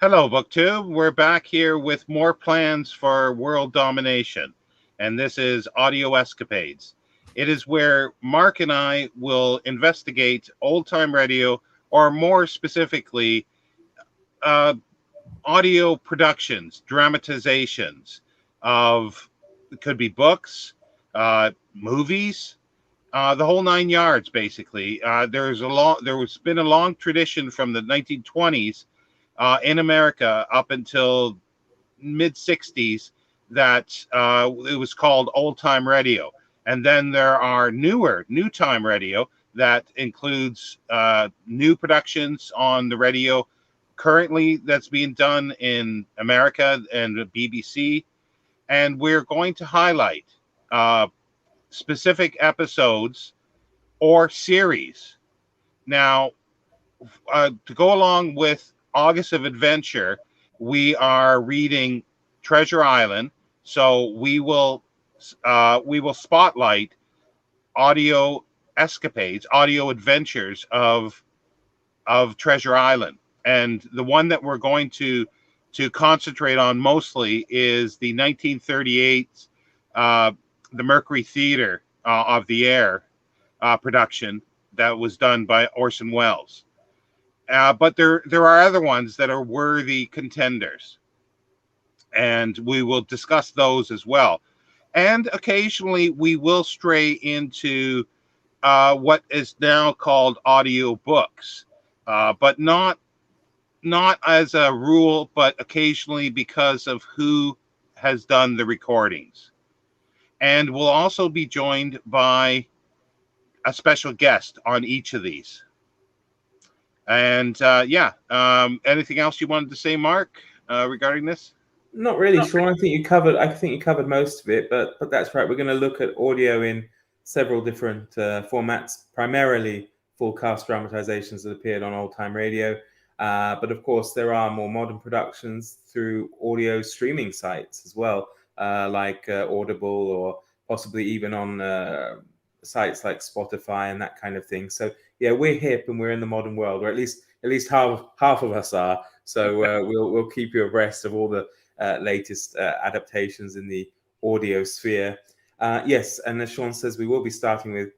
Hello, BookTube. We're back here with more plans for world domination, and this is Audio Escapades. It is where Mark and I will investigate old time radio, or more specifically, uh, audio productions, dramatizations of it could be books, movies, the whole nine yards. Basically, There has been a long tradition from the 1920s in America up until mid 60s that it was called old time radio. And then there are new time radio that includes new productions on the radio currently that's being done in America and the BBC. And we're going to highlight uh, specific episodes or series. Now, to go along with August of Adventure, we are reading Treasure Island. So we will spotlight audio escapades, audio adventures of Treasure Island, and the one that we're going to concentrate on mostly is the 1938 the Mercury Theater of the Air production that was done by Orson Welles. But there are other ones that are worthy contenders, and we will discuss those as well. And occasionally we will stray into what is now called audio books, but not as a rule, but occasionally because of who has done the recordings. And we'll also be joined by a special guest on each of these. And anything else you wanted to say, Mark, regarding this? Not really, Sean. I think you covered most of it, but that's right. We're going to look at audio in several different formats, primarily full cast dramatizations that appeared on old time radio. But of course, there are more modern productions through audio streaming sites as well, like Audible, or possibly even on sites like Spotify and that kind of thing. So yeah, we're hip and we're in the modern world, or at least half of us are. So we'll keep you abreast of all the latest adaptations in the audio sphere. Yes, and as Sean says, we will be starting with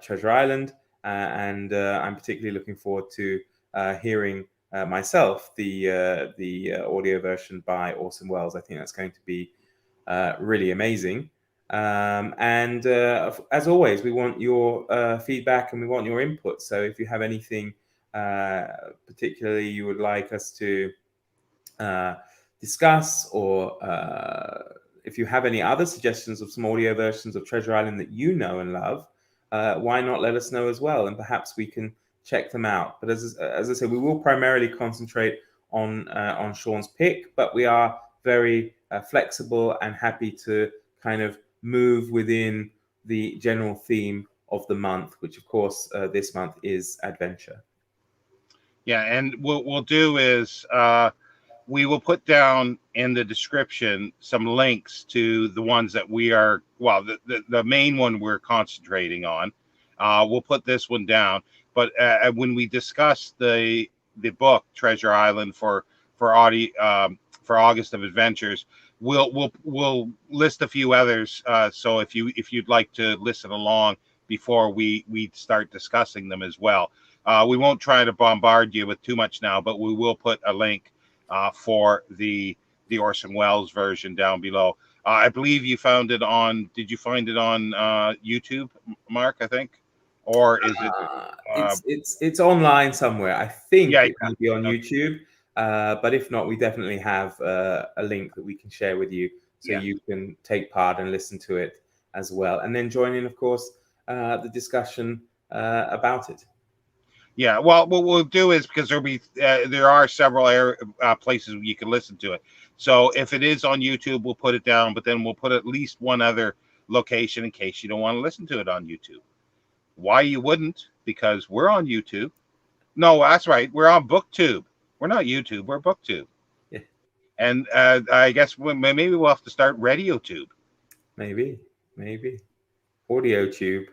Treasure Island, and I'm particularly looking forward to hearing myself the audio version by Orson Welles. I think that's going to be really amazing. And as always, we want your feedback and we want your input. So if you have anything particularly you would like us to discuss, or if you have any other suggestions of some audio versions of Treasure Island that you know and love, why not let us know as well, and perhaps we can check them out. But as I said, we will primarily concentrate on Sean's pick, but we are very flexible and happy to kind of move within the general theme of the month, which of course this month is adventure. Yeah, and what we'll do is we will put down in the description some links to the ones that we are, well, the main one we're concentrating on. We'll put this one down, but when we discuss the book Treasure Island for August of Adventures, we'll list a few others. So if you'd like to listen along before we start discussing them as well. We won't try to bombard you with too much now, but we will put a link for the Orson Welles version down below. I believe you found it on. Did you find it on YouTube, Mark? I think, or is it? It's online somewhere. I think Yeah, it might be on okay. YouTube, but if not, we definitely have a link that we can share with you, so Yeah. you can take part and listen to it as well, and then join in, of course, the discussion about it. Yeah, well, what we'll do is, because there are several places you can listen to it. So if it is on YouTube, we'll put it down, but then we'll put at least one other location in case you don't want to listen to it on YouTube. Why you wouldn't? Because we're on YouTube. No, that's right. We're on BookTube. We're not YouTube. We're BookTube. Yeah, And I guess maybe we'll have to start RadioTube. maybe audio tube.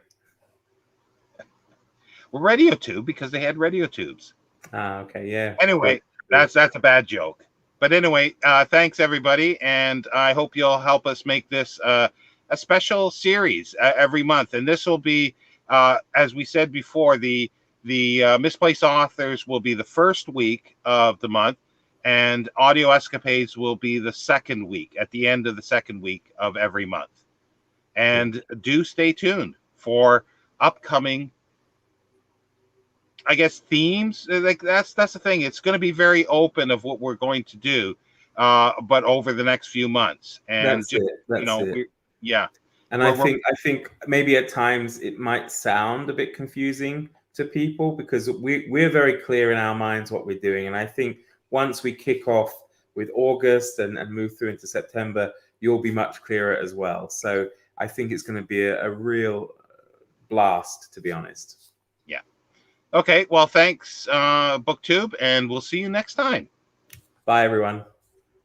Well, RadioTube because they had radio tubes. Okay, yeah. Anyway, that's a bad joke. But anyway, thanks everybody, and I hope you'll help us make this a special series every month. And this will be, as we said before, the Misplaced Authors will be the first week of the month, and Audio Escapades will be the second week, at the end of the second week of every month. And do stay tuned for upcoming, I guess, themes. Like that's the thing. It's going to be very open of what we're going to do, but over the next few months. And That's it. That's it. Yeah. And I think maybe at times it might sound a bit confusing to people because we're very clear in our minds what we're doing. And I think once we kick off with August and move through into September, you'll be much clearer as well. So I think it's going to be a real blast, to be honest. Yeah. Okay. Well, thanks, BookTube, and we'll see you next time. Bye, everyone.